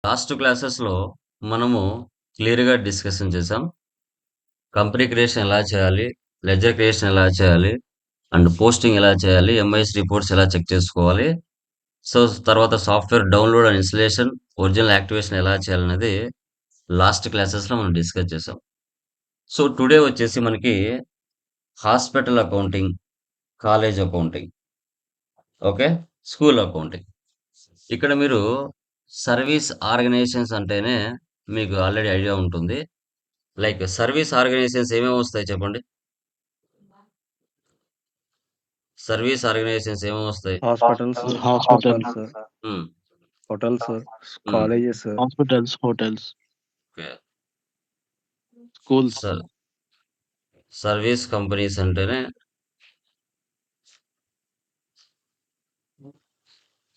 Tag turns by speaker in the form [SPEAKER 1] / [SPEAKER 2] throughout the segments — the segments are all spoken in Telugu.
[SPEAKER 1] లాస్ట్ క్లాసెస్‌లో మనము క్లియర్‌గా డిస్కషన్ చేసాం. కంపెనీ క్రియేషన్ ఎలా చేయాలి? లెడ్జర్ క్రియేషన్ ఎలా చేయాలి? అండ్ పోస్టింగ్ ఎలా చేయాలి? ఎంఐఎస్ రిపోర్ట్స్ ఎలా చెక్ చేసుకోవాలి? సో, తర్వాత software download and installation, original activation ఎలా చేయాలనేది లాస్ట్ క్లాసెస్‌లో మనం డిస్కస్ చేసాం. సో, టుడే వచ్చేసి మనకి hospital accounting, college accounting, okay? School accounting. ఇక్కడ మీరు సర్వీస్ ఆర్గనైజేషన్స్ అంటేనే మీకు ఆల్రెడీ ఐడియా ఉంటుంది. లైక్ సర్వీస్ ఆర్గనైజేషన్స్ ఏమేమి వస్తాయి చెప్పండి? సర్వీస్ ఆర్గనైజేషన్స్ ఏమేమి వస్తాయి?
[SPEAKER 2] Hospitals,
[SPEAKER 3] hospitals,
[SPEAKER 1] hmm.
[SPEAKER 2] Hotels,
[SPEAKER 1] hmm.
[SPEAKER 2] Colleges,
[SPEAKER 3] hotels,
[SPEAKER 1] okay.
[SPEAKER 3] Schools,
[SPEAKER 1] sir service companies అంటేనే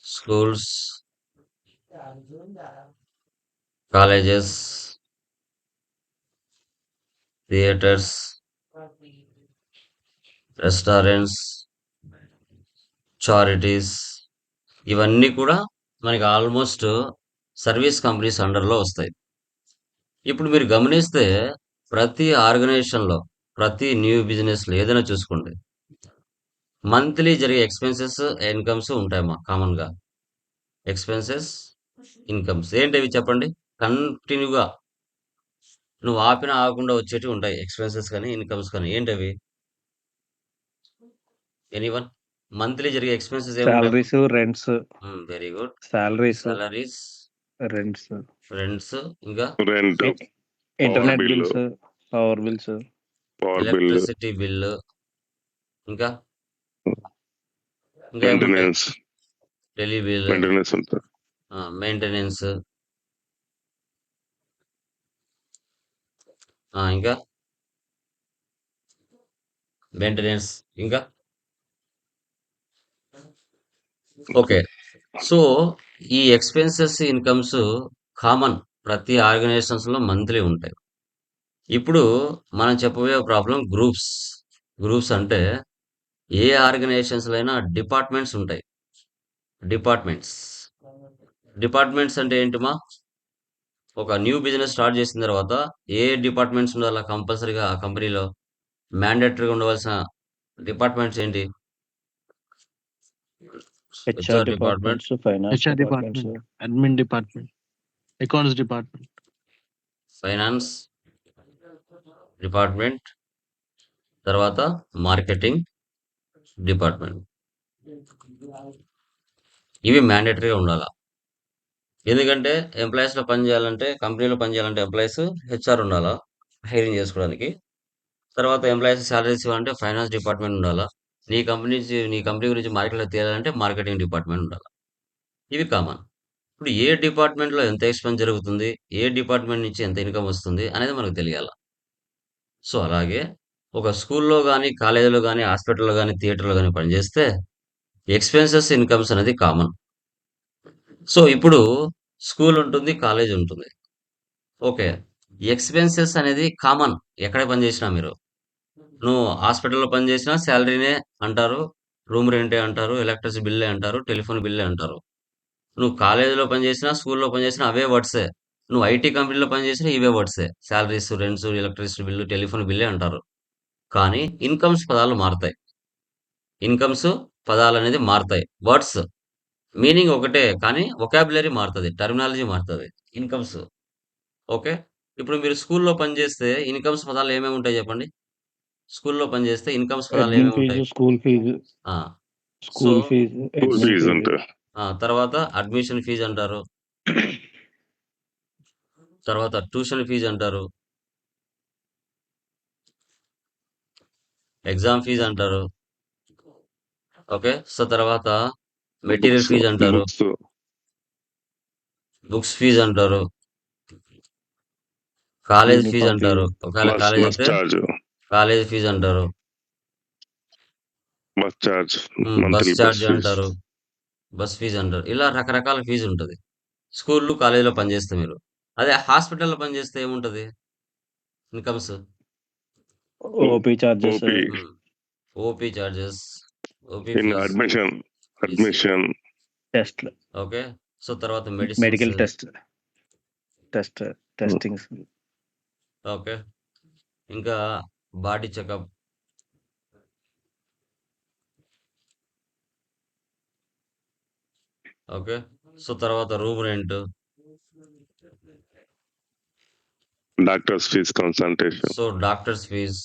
[SPEAKER 1] schools, colleges, theatres, restaurants, charities, ఇవన్నీ కూడా మనకి ఆల్మోస్ట్ సర్వీస్ కంపెనీస్ అండర్‌లో వస్తాయి. ఇప్పుడు మీరు గమనిస్తే ప్రతి ఆర్గనైజేషన్‌లో, ప్రతి న్యూ బిజినెస్‌లో ఏదైనా చూసుకోండి. మంత్లీ జరిగే ఎక్స్‌పెన్సెస్, ఇన్‌కమ్స్ ఉంటాయమ్మా కామన్‌గా. ఎక్స్‌పెన్సెస్, ఇన్‌కమ్స్ ఏంటవి చెప్పండి? కంటిన్యూగా నువ్వు ఆపినా ఆగకుండా వచ్చేటివి ఉంటాయి. ఎక్స్‌పెన్సెస్ కానీ, ఇన్‌కమ్స్ కానీ ఏంటవి? ఎనీవన్? మంత్లీ జరిగే ఎక్స్‌పెన్సెస్ ఏముంటాయమ్మా?
[SPEAKER 2] Salaries, rents,
[SPEAKER 1] very good.
[SPEAKER 2] Salaries,
[SPEAKER 1] salaries,
[SPEAKER 2] rents,
[SPEAKER 1] rents, ఇంకా
[SPEAKER 4] rent, power
[SPEAKER 2] internet
[SPEAKER 4] bill,
[SPEAKER 2] bills, power bills,
[SPEAKER 4] power bill,
[SPEAKER 1] electricity bill, ఇంకా ఇంకా ఏముంటాయి?
[SPEAKER 4] మెయింటెనెన్స్,
[SPEAKER 1] టెలి బిల్,
[SPEAKER 4] మెయింటెనెన్స్ ఉంటుంది.
[SPEAKER 1] మెయింటెనెన్స్, ఇంకా మెయింటెనెన్స్, ఇంకా ఓకే. సో, ఈ ఎక్స్‌పెన్సెస్, ఇన్‌కమ్స్ కామన్ ప్రతి ఆర్గనైజేషన్స్‌లో మంత్లీ ఉంటాయి. ఇప్పుడు మనం చెప్పబోయే ప్రాబ్లమ్ గ్రూప్స్. గ్రూప్స్ అంటే ఏ ఆర్గనైజేషన్స్‌లో అయినా డిపార్ట్మెంట్స్ ఉంటాయి. డిపార్ట్మెంట్స్. డిపార్ట్మెంట్స్ అంటే ఏంటిమా? ఒక న్యూ బిజినెస్ స్టార్ట్ చేసిన తర్వాత ఏ డిపార్ట్మెంట్స్ ఉండాలా కంపల్సరీగా ఆ కంపెనీలో? మ్యాండేటరీగా ఉండవలసిన డిపార్ట్మెంట్స్ ఏంటి?
[SPEAKER 2] HR
[SPEAKER 1] HR department,
[SPEAKER 2] departments, finance
[SPEAKER 3] HR
[SPEAKER 2] departments,
[SPEAKER 3] department, admin department, accounts department,
[SPEAKER 1] finance department, తర్వాత మార్కెటింగ్ డిపార్ట్మెంట్. ఇవి మ్యాండేటరీగా ఉండాలా. ఎందుకంటే ఎంప్లాయీస్‌లో పని చేయాలంటే, కంపెనీలో పని చేయాలంటే ఎంప్లాయీస్ హెచ్ఆర్ ఉండాలా హైరింగ్ చేసుకోవడానికి. తర్వాత ఎంప్లాయీస్ సాలరీస్ ఇవ్వాలంటే ఫైనాన్స్ డిపార్ట్మెంట్ ఉండాలా. నీ కంపెనీ గురించి మార్కెట్‌లో తేలాలంటే మార్కెటింగ్ డిపార్ట్మెంట్ ఉండాలా. ఇవి కామన్. ఇప్పుడు ఏ డిపార్ట్మెంట్‌లో ఎంత ఎక్స్‌పెన్స్ జరుగుతుంది, ఏ డిపార్ట్మెంట్ నుంచి ఎంత ఇన్‌కమ్ వస్తుంది అనేది మనకు తెలియాల. సో, అలాగే ఒక స్కూల్‌లో గాని, కాలేజీలో గాని, హాస్పిటల్‌లో గాని, థియేటర్‌లో గాని పనిచేస్తే ఎక్స్‌పెన్సెస్, ఇన్‌కమ్స్ అనేది కామన్. సో, ఇప్పుడు స్కూల్ ఉంటుంది, కాలేజ్ ఉంటుంది. ఓకే. ఎక్స్‌పెన్సెస్ అనేది కామన్ ఎక్కడ పని చేసినా మీరు. నువ్వు హాస్పిటల్‌లో పని చేసినా సాలరీనే అంటారు. రూమ్ రెంటే అంటారు. ఎలక్ట్రిసిటీ బిల్లే అంటారు. టెలిఫోన్ బిల్లే అంటారు. నువ్వు కాలేజీలో పని చేసినా, స్కూల్‌లో పని చేసినా అవే వర్డ్సే. నువ్వు ఐటీ కంపెనీలో పని చేసినా ఇవే వర్డ్సే. Salaries, rents, electricity bill, telephone బిల్లే అంటారు. కానీ ఇన్‌కమ్స్ పదాలు మారతాయి. ఇన్‌కమ్స్ పదాలనేది మారతాయి. వర్డ్స్ మీనింగ్ ఒకటే కానీ వొకాబులరీ మారుతది. టర్మినాలజీ మారుతది. Incomes okay. ఇప్పుడు మీరు స్కూల్‌లో పని చేస్తే ఇన్‌కమ్స్ పదాలు ఏమేమి ఉంటాయి చెప్పండి? స్కూల్‌లో పని చేస్తే ఇన్‌కమ్స్ పదాలు
[SPEAKER 2] అడ్మిన్
[SPEAKER 1] ఏమేమి ఉంటాయి?
[SPEAKER 2] ఫీజు, స్కూల్ ఫీజు,
[SPEAKER 1] ఆ! So,
[SPEAKER 2] school fees,
[SPEAKER 4] school
[SPEAKER 2] admin
[SPEAKER 4] fees
[SPEAKER 2] fees,
[SPEAKER 4] ఉంటుంది.
[SPEAKER 1] తర్వాత అడ్మిషన్ ఫీజ్ అంటారు. తర్వాత ట్యూషన్ ఫీజ్ అంటారు. ఎగ్జామ్ ఫీజ్ అంటారు. ఓకే. సో, తర్వాత మెటీరియల్
[SPEAKER 4] బుక్స్,
[SPEAKER 1] ఫీజ్ అంటారు.
[SPEAKER 4] బుక్స్,
[SPEAKER 1] బుక్స్ ఫీజ్ అంటారు. కాలేజ్ ఫీజ్
[SPEAKER 2] యూనిఫామ్
[SPEAKER 1] అంటారు.
[SPEAKER 2] ఫీజు,
[SPEAKER 1] ఒకవేళ
[SPEAKER 4] బస్
[SPEAKER 1] కాలేజ్
[SPEAKER 4] బస్
[SPEAKER 1] అయితే
[SPEAKER 4] చార్జ్,
[SPEAKER 1] కాలేజ్ ఫీజ్ అంటారు.
[SPEAKER 4] Bus charge,
[SPEAKER 1] bus
[SPEAKER 4] monthly bus
[SPEAKER 1] charge
[SPEAKER 4] fees.
[SPEAKER 1] అంటారు. బస్ ఫీజ్ అంటారు. ఇలా రకరకాల ఫీజ్ ఉంటది. స్కూల్లు, కాలేజీలో పనిచేస్తే మీరు. అదే హాస్పిటల్‌లో పనిచేస్తే ఏముంటది? Incomes.
[SPEAKER 2] OP charges,
[SPEAKER 4] OP,
[SPEAKER 1] hmm. OP charges, OP
[SPEAKER 4] in
[SPEAKER 1] fees,
[SPEAKER 4] admission,
[SPEAKER 1] fees.
[SPEAKER 4] Admission,
[SPEAKER 2] టెస్ట్లు,
[SPEAKER 1] ఓకే. సో, తర్వాత medicines,
[SPEAKER 2] medical test, testings.
[SPEAKER 1] Okay. ఇంకా బాడీ చెకప్. ఓకే. సో, తర్వాత room rent.
[SPEAKER 4] Doctors fees consultation,
[SPEAKER 1] so, doctors fees.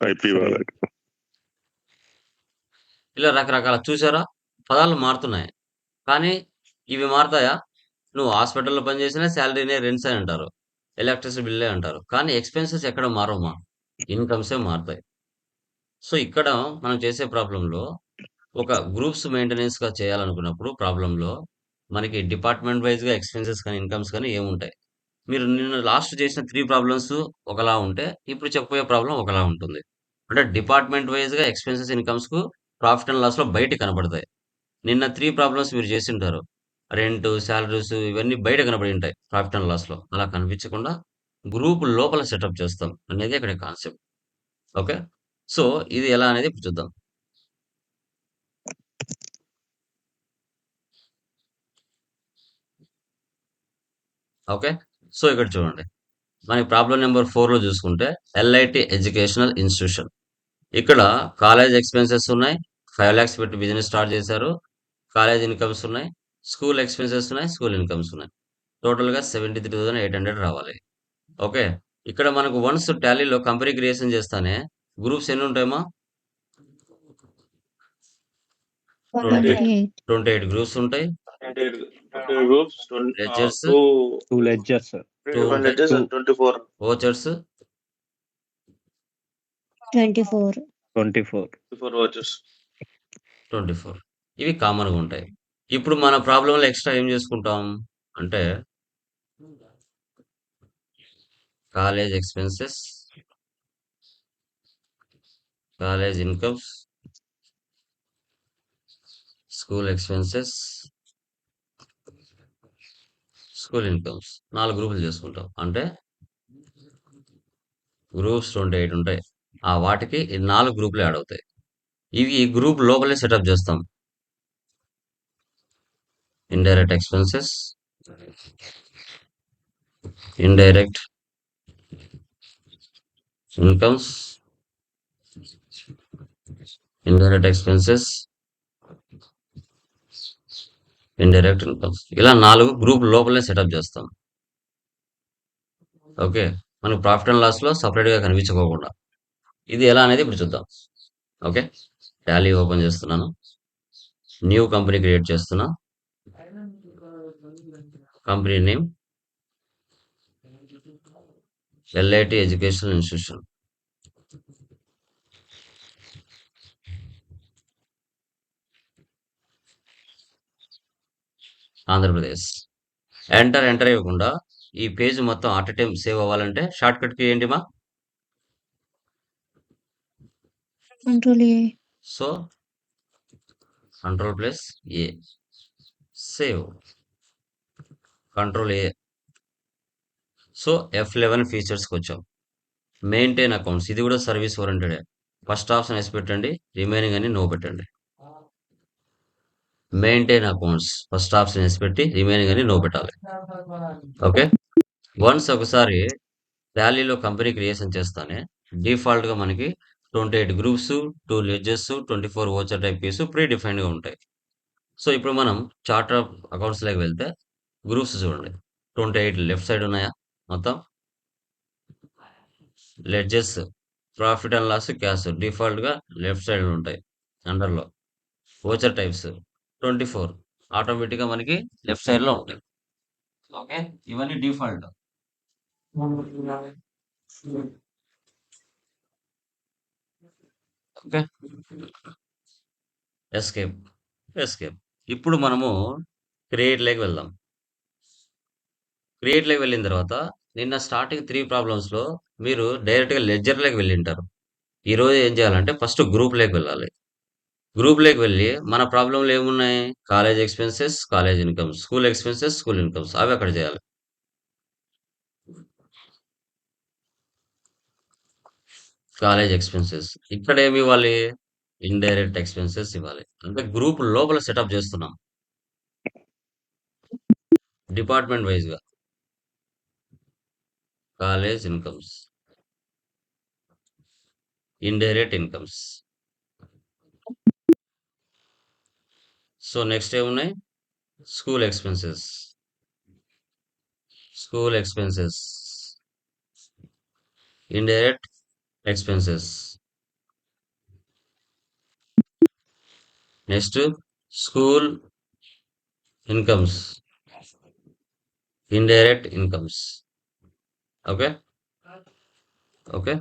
[SPEAKER 4] IP
[SPEAKER 2] X-ray.
[SPEAKER 4] వాళ్ళకి.
[SPEAKER 1] ఇలా రకరకాల చూసారా? పదాలు మారుతున్నాయి. కానీ ఇవి మారతాయా? నువ్వు హాస్పిటల్‌లో పనిచేసినా సాలరీనే రెంట్స్ అని అంటారు. ఎలక్ట్రిసిటీ బిల్లే అంటారు. కానీ ఎక్స్‌పెన్సెస్ ఎక్కడ మారవుమా. ఇన్‌కమ్సే మారతాయి. సో, ఇక్కడ మనం చేసే ప్రాబ్లమ్‌లో ఒక గ్రూప్స్ మెయింటెనెన్స్‌గా చేయాలనుకున్నప్పుడు ప్రాబ్లమ్‌లో మనకి డిపార్ట్‌మెంట్ వైస్‌గా ఎక్స్‌పెన్సెస్ కానీ, ఇన్‌కమ్స్ కానీ ఏముంటాయి? మీరు నిన్న లాస్ట్ చేసిన 3 ప్రాబ్లమ్స్ ఒకలా ఉంటే, ఇప్పుడు చెప్పబోయే ప్రాబ్లమ్ ఒకలా ఉంటుంది. అంటే డిపార్ట్‌మెంట్ వైస్‌గా ఎక్స్‌పెన్సెస్, ఇన్‌కమ్స్‌కు ప్రాఫిట్ అండ్ లాస్‌లో బయట కనపడతాయి. నిన్న 3 ప్రాబ్లమ్స్ మీరు చేసుంటారు. రెంటు, సాలరీస్ ఇవన్నీ బయట కనపడి ఉంటాయి ప్రాఫిట్ అండ్ లాస్‌లో. అలా కనిపించకుండా గ్రూప్ లోపల సెటప్ చేస్తాం అనేది ఇక్కడ కాన్సెప్ట్. ఓకే. సో, ఇది ఎలా అనేది ఇప్పుడు చూద్దాం. ఓకే. సో, ఇక్కడ చూడండి. మనకి ప్రాబ్లమ్ నంబర్ 4లో చూసుకుంటే ఎల్ఐటి ఎడ్యుకేషనల్ ఇన్‌స్టిట్యూషన్. ఇక్కడ కాలేజ్ ఎక్స్‌పెన్సెస్ ఉన్నాయి. 5 లాక్స్ పెట్టి బిజినెస్ స్టార్ట్ చేశారు. కాలేజ్ ఇన్‌కమ్స్ ఉన్నాయి. స్కూల్ ఎక్స్‌పెన్సెస్ ఉన్నాయి. స్కూల్ ఇన్‌కమ్స్ ఉన్నాయి. టోటల్‌గా 73,800 రావాలి. ఓకే. ఇక్కడ మనకు వన్స్ టాలీలో కంపెనీ క్రియేషన్ చేస్తానే గ్రూప్స్ ఎన్ని ఉంటాయమ్మా?
[SPEAKER 5] 28.
[SPEAKER 1] 28 గ్రూప్స్ ఉంటాయి.
[SPEAKER 6] Groups,
[SPEAKER 1] ledgers
[SPEAKER 2] Two ledgers, sir.
[SPEAKER 1] 2 ఉంటాయి.
[SPEAKER 6] ledgers and 24.
[SPEAKER 1] వోచర్స్
[SPEAKER 5] 24.
[SPEAKER 2] 24.
[SPEAKER 6] 24 watches.
[SPEAKER 1] 24. ఇవి కామన్‌గా ఉంటాయి. ఇప్పుడు మన ప్రాబ్లమ్‌లో ఎక్స్‌ట్రా ఏం చేసుకుంటాం అంటే college expenses, college incomes, school expenses, school incomes 4 గ్రూపులు చేసుకుంటాం. అంటే గ్రూప్స్ 28 ఉంటాయి. ఆ వాటికి ఈ 4 గ్రూపులు యాడ్ అవుతాయి. ఇవి ఈ గ్రూప్ లోపలే సెటప్ చేస్తాం. Indirect expenses, indirect incomes, indirect expenses, indirect incomes. ఇలా 4 గ్రూప్ లోపలే సెటప్ చేస్తాం. ఓకే. మనకు ప్రాఫిట్ అండ్ లాస్‌లో సెపరేట్‌గా కనిపించుకోకుండా. ఇది ఎలా అనేది ఇప్పుడు చూద్దాం. ఓకే. టాలీ ఓపెన్ చేస్తున్నాను. న్యూ కంపెనీ క్రియేట్ చేస్తున్నా. Company name LIT educational institution. Andhra Pradesh. Enter ఇవ్వకుండా ఈ పేజ్ మొత్తం అట్ ఎ టైమ్ సేవ్ అవ్వాలంటే షార్ట్‌కట్ కీ ఏంటిమా?
[SPEAKER 5] Control A.
[SPEAKER 1] So, control. Save. Control A. So, F11 ఫీచర్స్‌కొచ్చాం. మెయింటైన్ అకౌంట్స్ ఇది కూడా సర్వీస్ ఓరియెంటెడే. ఫస్ట్ ఆప్షన్ ఎస్ పెట్టండి. రిమైనింగ్ అని నో పెట్టండి. Maintain accounts first option yes పెట్టి రిమైనింగ్ అని నో పెట్టాలి. ఓకే. వన్స్ ఒకసారి టాలీలో కంపెనీ క్రియేషన్ చేస్తానే డిఫాల్ట్‌గా మనకి 28 groups, 2 ledgers, 24 voucher type keys pre డిఫైన్డ్‌గా ఉంటాయి. సో, ఇప్పుడు మనం చార్ట్ ఆఫ్ అకౌంట్స్‌లోకి వెళ్తే గ్రూప్స్ చూడండి. 28 లెఫ్ట్ సైడ్ ఉన్నాయా మొత్తం? Ledgers profit and loss, cash డిఫాల్ట్‌గా లెఫ్ట్ సైడ్ ఉంటాయి అండర్‌లో. వోచర్ టైప్స్ 24 ఆటోమేటిక్‌గా మనకి లెఫ్ట్ సైడ్‌లో ఉంటాయి. ఓకే. ఇవన్నీ డిఫాల్ట్. ఓకే. ఎస్కేప్. ఇప్పుడు మనము క్రియేట్‌లోకి వెళ్దాం. క్రియేట్‌లోకి వెళ్ళిన తర్వాత నిన్న స్టార్టింగ్ 3 ప్రాబ్లమ్స్‌లో మీరు డైరెక్ట్‌గా లెడ్జర్‌లోకి వెళ్ళింటారు. ఈరోజు ఏం చేయాలంటే ఫస్ట్ గ్రూప్‌లోకి వెళ్ళాలి. గ్రూప్‌లోకి వెళ్ళి మన ప్రాబ్లమ్‌లో ఏమున్నాయి? College expenses, college incomes, school expenses, school incomes అవి అక్కడ చేయాలి. కాలేజ్ ఎక్స్‌పెన్సెస్ ఇక్కడ ఏమి ఇవ్వాలి? ఇండైరెక్ట్ ఎక్స్‌పెన్సెస్ ఇవ్వాలి. అంటే గ్రూప్ లోపల సెటప్ చేస్తున్నాం. డిపార్ట్మెంట్ వైస్‌గా. College incomes, indirect incomes. So next ఏమున్నాయి? School expenses, school expenses, indirect expenses. Next school incomes, indirect incomes. Okay okay.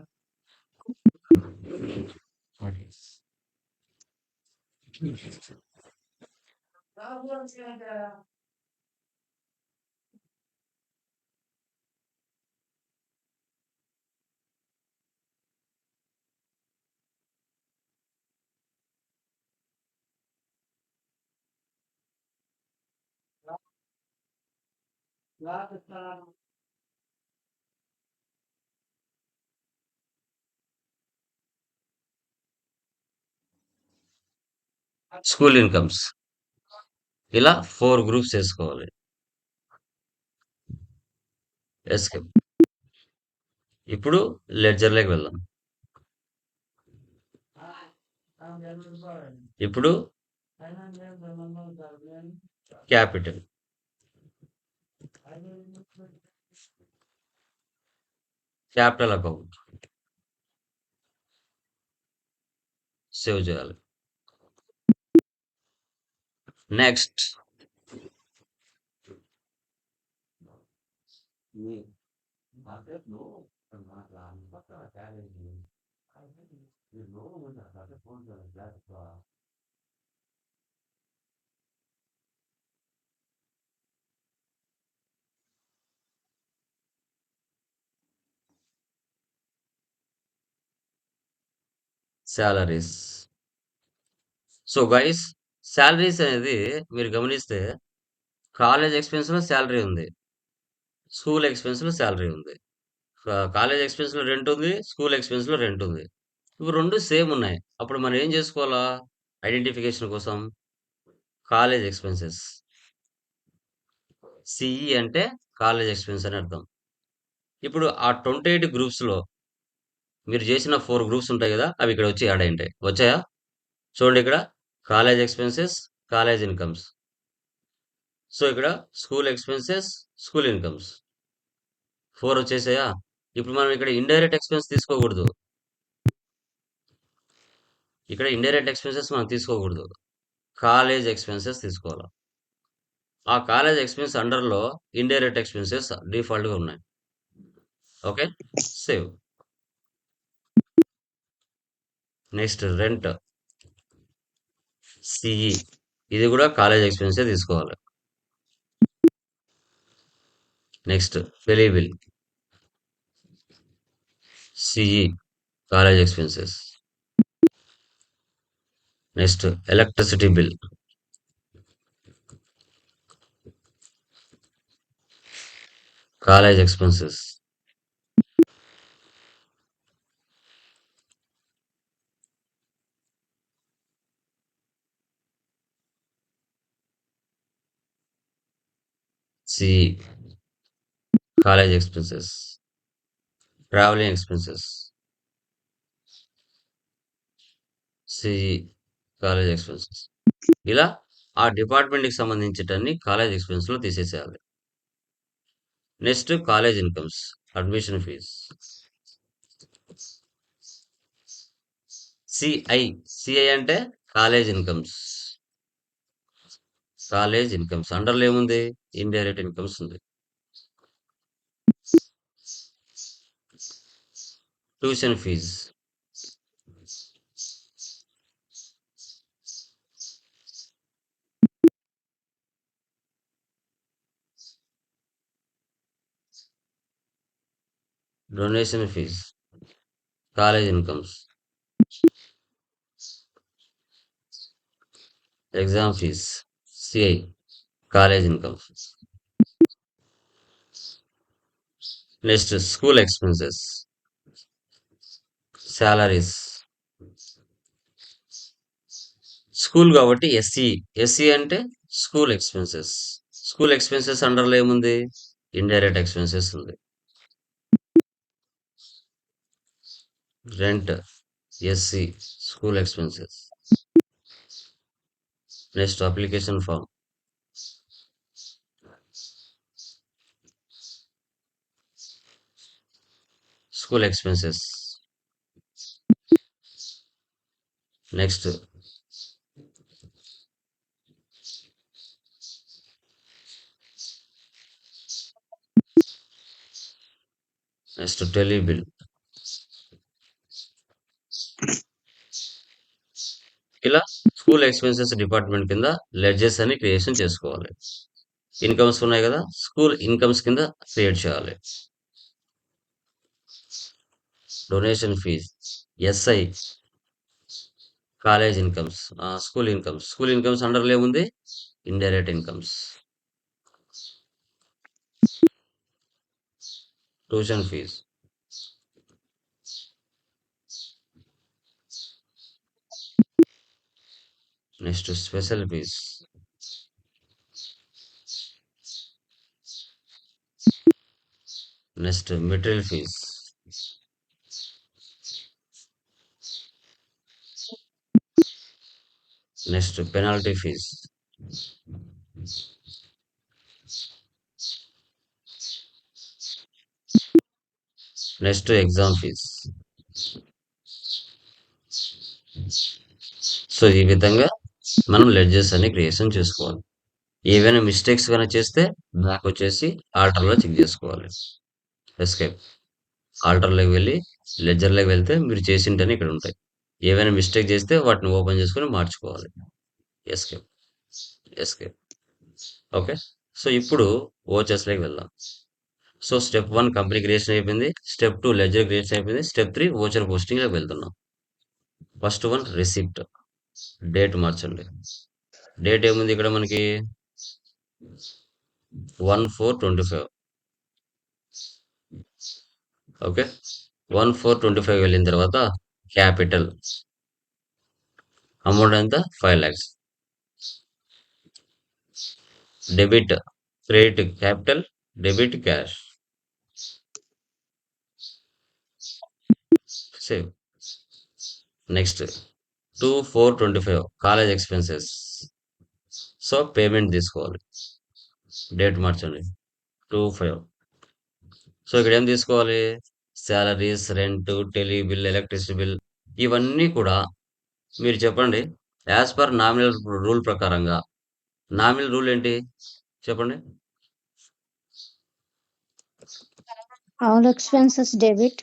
[SPEAKER 1] School incomes ఇలా 4 గ్రూప్స్ చేసుకోవాలి. ఎస్కేప్. ఇప్పుడు లెడ్జర్లోకి వెళ్దాం. ఇప్పుడు క్యాపిటల్, క్యాపిటల్ అకౌంట్ సేవ్ చేయాలి. Next salaries. So guys, salaries అనేది మీరు గమనిస్తే కాలేజ్ ఎక్స్పెన్స్లో శాలరీ ఉంది, స్కూల్ ఎక్స్పెన్స్లో శాలరీ ఉంది. కాలేజ్ ఎక్స్పెన్స్లో రెంట్ ఉంది, స్కూల్ ఎక్స్పెన్స్లో రెంట్ ఉంది. ఇవి రెండు సేమ్ ఉన్నాయి. అప్పుడు మనం ఏం చేసుకోవాలా? ఐడెంటిఫికేషన్ కోసం కాలేజ్ ఎక్స్పెన్సెస్, సిఈ అంటే కాలేజ్ ఎక్స్పెన్స్ అని అర్థం. ఇప్పుడు ఆ 28 గ్రూప్స్లో మీరు చేసిన 4 గ్రూప్స్ ఉంటాయి కదా, అవి ఇక్కడ వచ్చి యాడ్ అయింటాయి. వచ్చాయా? చూడండి, ఇక్కడ college expenses, college incomes. So ఇక్కడ స్కూల్ ఎక్స్పెన్సెస్, స్కూల్ ఇన్కమ్స్ 4 వచ్చేసాయా? ఇప్పుడు మనం ఇక్కడ ఇండైరెక్ట్ ఎక్స్పెన్స్ తీసుకోకూడదు. ఇక్కడ ఇండైరెక్ట్ ఎక్స్పెన్సెస్ మనం తీసుకోకూడదు, కాలేజ్ ఎక్స్పెన్సెస్ తీసుకోవాలి. ఆ కాలేజ్ ఎక్స్పెన్స్ అండర్లో ఇండైరెక్ట్ ఎక్స్పెన్సెస్ డిఫాల్ట్గా ఉన్నాయి. Okay, save. Next rent, CE, ఇది కూడా కాలేజ్ ఎక్స్పెన్సే తీసుకోవాలి. నెక్స్ట్ పెళ్లి bill, CE college expenses. Next electricity bill, college expenses. CE college expenses. Travelling expenses, CE college expenses. ఇలా ఆ డిపార్ట్మెంట్కి సంబంధించేటన్ని కాలేజ్ ఎక్స్పెన్స్లో తీసేసేయాలి. Next college incomes, admission fee. CI అంటే కాలేజ్ ఇన్కమ్స్, కాలేజ్ ఇన్కమ్స్ అండర్లో ఏముంది? ఇండైరెక్ట్ ఇన్కమ్స్ ఉంది. Tuition fee, donation fee, college incomes. Exam fee, CI college incomes. Next school expenses, salaries. School కాబట్టి ఎస్సీ అంటే స్కూల్ ఎక్స్పెన్సెస్. స్కూల్ ఎక్స్పెన్సెస్ అండర్లో ఏముంది? ఇండైరెక్ట్ ఎక్స్పెన్సెస్ ఉంది. Rent, SC, school expenses. Next application form, school expenses. Next tele bill. ఇలా స్కూల్ ఎక్స్పెన్సెస్ డిపార్ట్మెంట్ కింద లెడ్జెస్ అని క్రియేషన్ చేసుకోవాలి. ఇన్కమ్స్ ఉన్నాయి కదా, స్కూల్ ఇన్కమ్స్ కింద క్రియేట్ చేయాలి. Donation fee, SI, college incomes, school incomes. School incomes అండర్లో ఏముంది? Indirect incomes. Tuition fee, next special fee, next material fees, next penalty fees, next exam fees. So ఈ విధంగా మనం లెడ్జెస్ అని క్రియేషన్ చేసుకోవాలి. ఏవైనా మిస్టేక్స్ కనుక చేస్తే బ్యాక్ వచ్చేసి ఆల్టర్లో చెక్ చేసుకోవాలి. ఎస్కేప్, ఆల్టర్లోకి వెళ్ళి లెడ్జర్లోకి వెళ్తే మీరు చేసింటని ఇక్కడ ఉంటాయి. ఏవైనా మిస్టేక్ చేస్తే వాటిని ఓపెన్ చేసుకొని మార్చుకోవాలి. Escape, escape. ఓకే, సో ఇప్పుడు ఓచర్స్లోకి వెళ్దాం. సో స్టెప్ 1 కంపెనీ క్రియేషన్ అయిపోయింది. స్టెప్ 2 లెడ్జర్ క్రియేషన్ అయిపోయింది. స్టెప్ 3 ఓచర్ పోస్టింగ్లోకి వెళ్తున్నాం. First one receipt. డేట్ మార్చండి. డేట్ ఏముంది ఇక్కడ మనకి? 1/4/25. ఓకే, 1/4/25 వెళ్ళిన తర్వాత క్యాపిటల్ అమౌంట్ ఎంత? 5 lakhs. Debit, credit capital, debit cash. Save. Next 2/4/25 college expenses. So payment తీసుకోవాలి. డేట్ మార్చండి 2/5. సో ఇక్కడ ఏం తీసుకోవాలి? Salaries, rent, tele bill, electricity bill, ఇవన్నీ కూడా మీరు చెప్పండి. యాజ్ పర్ నామినల్ రూల్ ప్రకారంగా. నామినల్ రూల్ ఏంటి చెప్పండి?
[SPEAKER 5] All expenses debit,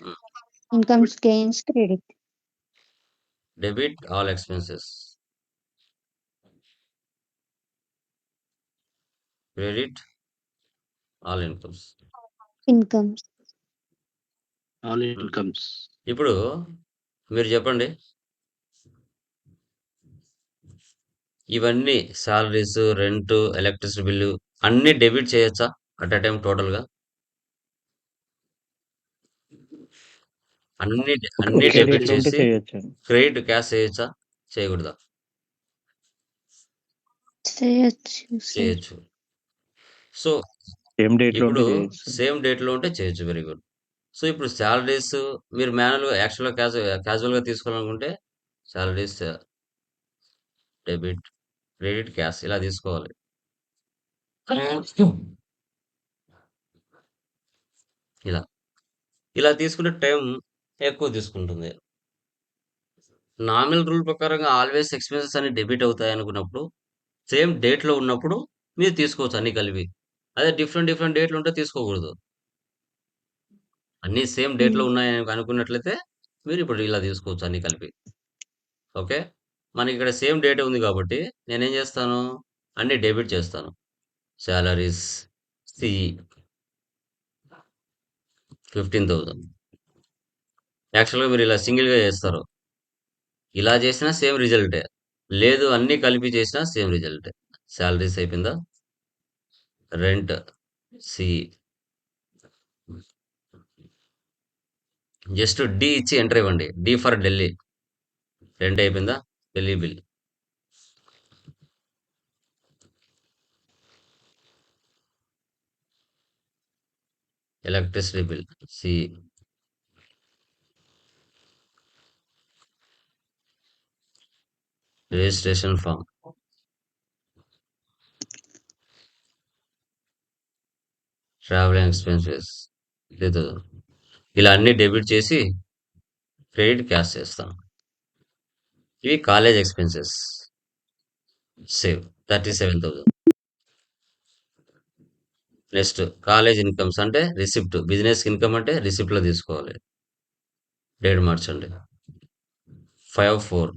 [SPEAKER 5] incomes gains credit.
[SPEAKER 1] Debit all expenses, credit all incomes.
[SPEAKER 5] Incomes.
[SPEAKER 3] All incomes.
[SPEAKER 1] ఇప్పుడు మీరు చెప్పండి, ఇవన్నీ సాలరీస్, రెంట్, ఎలక్ట్రిసిటీ బిల్లు అన్ని డెబిట్ చేయొచ్చా అట్ అ టైం టోటల్గా? అన్ని
[SPEAKER 2] ఒకే
[SPEAKER 1] డెబిట్
[SPEAKER 2] డేట్లో ఉంటే
[SPEAKER 1] చేసి
[SPEAKER 2] చేయొచ్చు.
[SPEAKER 1] క్రెడిట్ క్యాష్ చేయొచ్చా చేయకూడదా? చేయొచ్చు. సో
[SPEAKER 2] సేమ్ డేట్లో ఉంటే
[SPEAKER 1] ఇప్పుడు
[SPEAKER 2] చేయొచ్చు.
[SPEAKER 1] సేమ్ డేట్లో ఉంటే చేయొచ్చు. Very good. సో ఇప్పుడు శాలరీస్ మీరు మాన్యువల్గా యాక్చువల్గా క్యాజువల్గా తీసుకోవాలనుకుంటే శాలరీస్ డెబిట్, క్రెడిట్, క్యాష్ ఇలా తీసుకోవాలి. ఇలా ఇలా తీసుకునే టైం ఎక్కువ తీసుకుంటుంది. నామినల్ రూల్ ప్రకారంగా ఆల్వేస్ ఎక్స్పెన్సెస్ అన్ని డెబిట్ అవుతాయి అనుకున్నప్పుడు సేమ్ డేట్లో ఉన్నప్పుడు మీరు తీసుకోవచ్చు అన్ని కలిపి. అదే డిఫరెంట్ డేట్లు ఉంటే తీసుకోకూడదు. అన్ని సేమ్ డేట్లో ఉన్నాయని అనుకున్నట్లయితే మీరు ఇప్పుడు ఇలా తీసుకోవచ్చు అన్ని కలిపి. ఓకే, మనకి ఇక్కడ సేమ్ డేట్ ఉంది కాబట్టి నేనేం చేస్తాను? అన్ని డెబిట్ చేస్తాను. Salaries CE 15,000. యాక్చువల్గా మీరు ఇలా సింగిల్గా చేస్తారు. ఇలా చేసినా సేమ్ రిజల్టే, లేదు అన్ని కలిపి చేసినా సేమ్ రిజల్టే. శాలరీస్ అయిపోయిందా? రెంట్ సిఈ, జస్ట్ డి ఇచ్చి ఎంటర్ ఇవ్వండి. D for Delhi. రెంట్ అయిపోయిందా? Delhi bill. Electricity bill CE. Registration form, travelling expenses 3000. ఇలా అన్ని డెబిట్ చేసి క్రెడిట్ క్యాష్ చేస్తాం. ఇవి college expenses, save 37,000. Next college incomes అంటే రిసిప్ట్, బిజినెస్ ఇన్కమ్ అంటే రిసిప్ట్లో తీసుకోవాలి. డేట్ మార్చండి 5/4.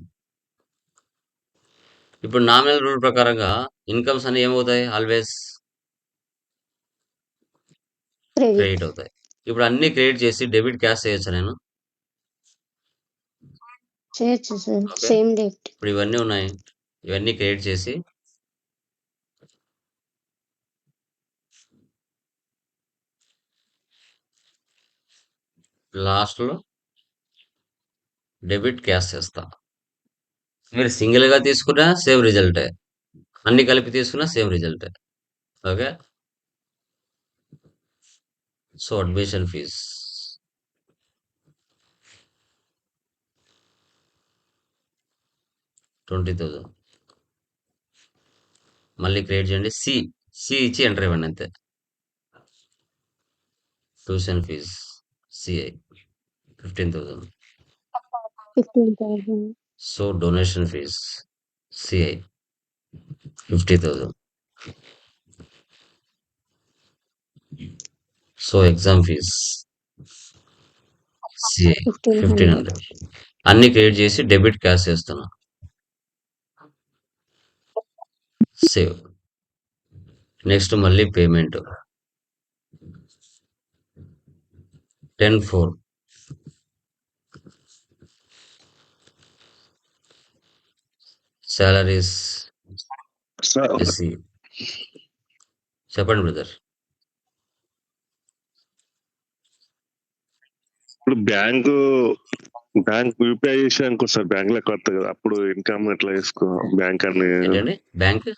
[SPEAKER 1] ఇప్పుడు నామినల్ రూల్ ప్రకారంగా ఇన్కమ్స్ అన్ని ఏమవుతాయి, ఆల్వేస్
[SPEAKER 5] క్రెడిట్
[SPEAKER 1] క్రెడిట్ అవుతాయి. ఇప్పుడు అన్ని క్రెడిట్ చేసి డెబిట్ క్యాష్ చేయొచ్చా నేను?
[SPEAKER 5] చేయొచ్చు సార్.
[SPEAKER 1] ఓకే.
[SPEAKER 5] Same date.
[SPEAKER 1] ఇప్పుడు ఇవన్నీ ఉన్నాయి, ఇవన్నీ క్రియేట్ చేసి లాస్ట్లో డెబిట్ క్యాష్ చేస్తా. మీరు సింగిల్గా తీసుకున్నా సేమ్ రిజల్టే, అన్ని కలిపి తీసుకున్నా సేమ్ రిజల్టే. ఓకే. So admission fee 20,000. మళ్ళీ క్రియేట్ చేయండి. సి ఇచ్చి ఎంటర్ ఇవ్వండి అంతే. Tuition fee CI 15,000.
[SPEAKER 5] 15,000.
[SPEAKER 1] So donation fee CI 50,000. So exam fee CI
[SPEAKER 5] 1,500.
[SPEAKER 1] 1,500. అన్ని క్రియేట్ చేసి డెబిట్ క్యాష్ చేస్తున్నా. సేవ్. నెక్స్ట్ మళ్ళీ పేమెంట్ 10/4. Salaries
[SPEAKER 4] sir
[SPEAKER 1] SC. చెప్పండి బ్రదర్.
[SPEAKER 4] ఇప్పుడు బ్యాంక్ యూపీఐ చేసానుకో సార్, బ్యాంక్ లో కొత్త కదా, అప్పుడు ఇన్కమ్ ఎట్లా చేసుకో? బ్యాంక్ అని
[SPEAKER 1] ఏంటండి బ్యాంక్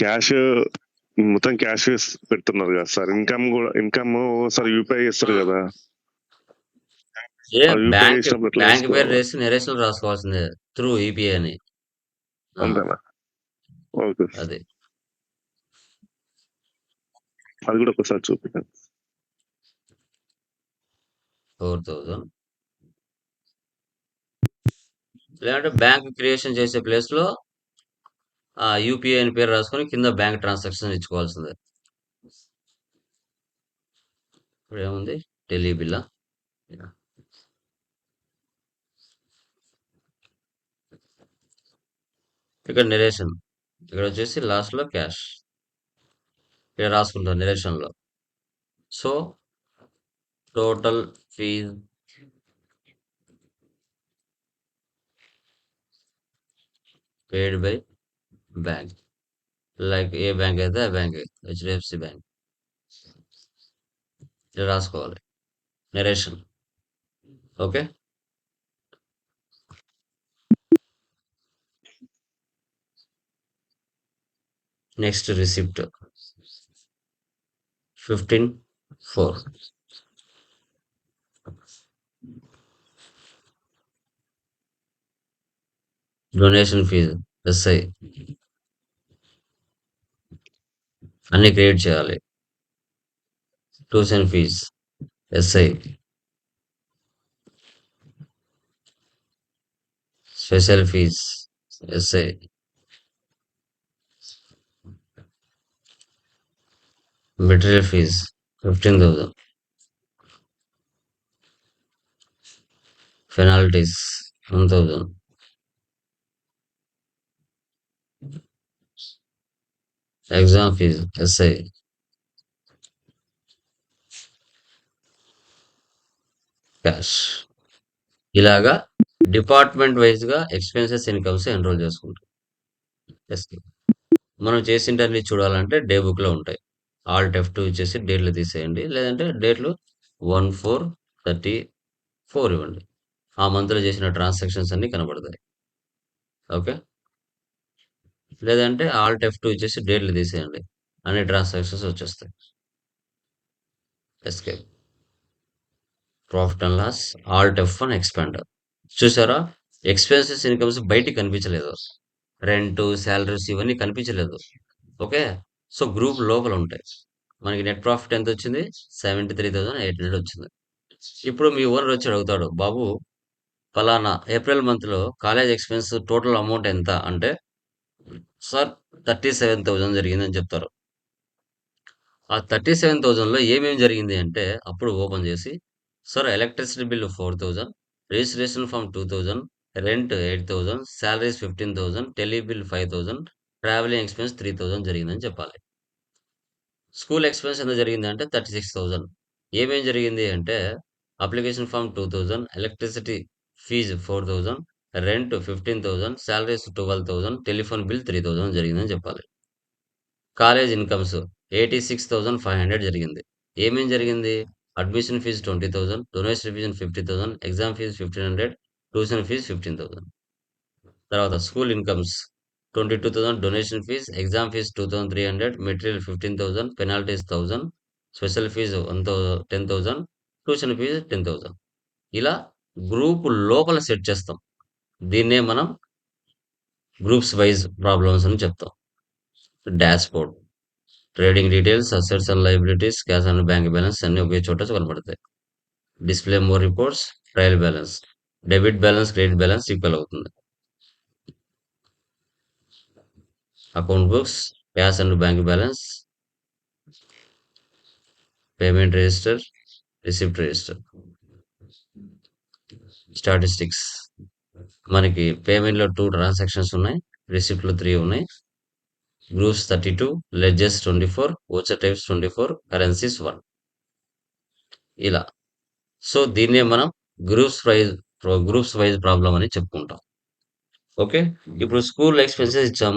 [SPEAKER 4] క్యాష్ మొత్తం క్యాష్ పెడుతున్నారు కదా సార్, ఇన్కమ్ సార్ యూపీఐ చేస్తారు కదా,
[SPEAKER 1] ఏ
[SPEAKER 4] ఆ యూపీఐ
[SPEAKER 1] బ్యాంక్
[SPEAKER 4] చేసినప్పుడు ఎట్లా
[SPEAKER 1] బ్యాంక్ పేరు
[SPEAKER 4] చేసుకోవాలి?
[SPEAKER 1] వేసి నెరేషన్ రాసుకోవాల్సిందే త్రూ ఈపీఐ అని.
[SPEAKER 4] అంతేనా? ఓకే,
[SPEAKER 1] అది
[SPEAKER 4] అది కూడా ఒకసారి చూపించండి.
[SPEAKER 1] 4,000. లేదంటే బ్యాంక్ క్రియేషన్ చేసే ప్లేస్ లో యూపీఐ అని పేరు రాసుకొని కింద బ్యాంక్ ట్రాన్సాక్షన్ ఇచ్చుకోవాల్సిందే. ఇప్పుడు ఏముంది, ఢిల్లీ బిల్లా. ఇక్కడ నెరేషన్, ఇక్కడ వచ్చేసి లాస్ట్ లో క్యాష్ ఇక్కడ రాసుకుంటాం నెరేషన్ లో. So total fees paid by bank, like ఏ బ్యాంక్ అయితే ఆ బ్యాంక్, హెచ్డిఎఫ్సి బ్యాంక్. ఇలా రాసుకోవాలి narration. Okay. Next receipt 15/4. Donation fees SI అన్ని క్రియేట్ చేయాలి. Tuition fees SI, special fees SI, material fees 15,000. Penalties 1,000. Exam fees SI, cash. ఇలాగా డిపార్ట్మెంట్ వైజ్ గా ఎక్స్పెన్సెస్ ఇన్కమ్స్ ఎన్రోల్ చేసుకుంటాం. మనం చేసింటన్ని చూడాలంటే డే బుక్ లో ఉంటాయి. ఆల్ట్ F2 ఇచ్చేసి డేట్లు తీసేయండి, లేదంటే డేట్లు 1/4/34 ఇవ్వండి. ఆ మంత్ లో చేసిన ట్రాన్సాక్షన్స్ అన్ని కనబడతాయి. ఓకే. లేదంటే ఆల్ట్ F2 ఇచ్చేసి డేట్లు తీసేయండి, అన్ని ట్రాన్సాక్షన్స్ వచ్చేస్తాయి. Escape. Profit and loss alt F1 expander. చూసారా ఎక్స్‌పెన్సెస్, ఇన్‌కమ్స్ బయటికి కనిపించలేదు. రెంటు, సాలరీస్ ఇవన్నీ కనిపించలేదు. ఓకే. సో, గ్రూప్ లోపల ఉంటాయి. మనకి నెట్ ప్రాఫిట్ ఎంతొచ్చింది? 73,800 వచ్చింది. ఇప్పుడు మీ ఓనర్ వచ్చి అడుగుతాడు, "బాబు పలానా ఏప్రిల్ మంత్‌లో కాలేజ్ ఎక్స్‌పెన్స్ టోటల్ అమౌంట్ ఎంత?" అంటే, "సార్ 37,000 జరిగిందని" చెప్తారు. ఆ 37,000లో ఏమేమి జరిగింది అంటే, అప్పుడు ఓపెన్ చేసి, "sir electricity bill 4,000, registration form 2,000, rent 8,000, salaries 15,000, tele bill 5,000, travelling expense 3,000 జరిగిందని" చెప్పాలి. స్కూల్ ఎక్స్‌పెన్స్ ఎంత జరిగింది అంటే 36,000. ఏమేం జరిగింది అంటే, application form 2,000, electricity fees 4,000, rent 15,000, salaries 12,000, telephone bill 3,000 జరిగిందని చెప్పాలి. కాలేజ్ ఇన్‌కమ్స్ 86,500 జరిగింది. ఏమేం జరిగింది? Admission fees 20,000, donation fees 50,000, exam fees 1,500, tuition fees 15,000. తర్వాత school incomes 22,000 donation fees, exam fees 2,300, material 15,000, penalties 1,000, special fees 10,000, tuition fees 10,000. ఇలా గ్రూప్ లోపల సెట్ చేస్తాం. దీన్నే మనం గ్రూప్స్ వైజ్ ప్రాబ్లమ్స్ అని చెప్తాం. Dashboard, trading details, assets and liabilities, cash and bank balance అన్నీ ఒకే చోట కనబడతాయి. Display more reports, trial balance, debit balance, credit balance equal అవుతుంది. Account books, cash and bank balance, payment register, receipt register. Statistics, మనకి పేమెంట్‌లో 2 ట్రాన్సాక్షన్స్ ఉన్నాయి. రిసిప్ట్‌లో 3 ఉన్నాయి. Groups 32, ledgers 24, voucher types 24, currencies 1. ఇలా. సో, దీన్నే మనం గ్రూప్స్ వైజ్ ప్రాబ్లమ్ అని చెప్పుకుంటాం. ఓకే. ఇప్పుడు స్కూల్ ఎక్స్‌పెన్సెస్ ఇచ్చాం.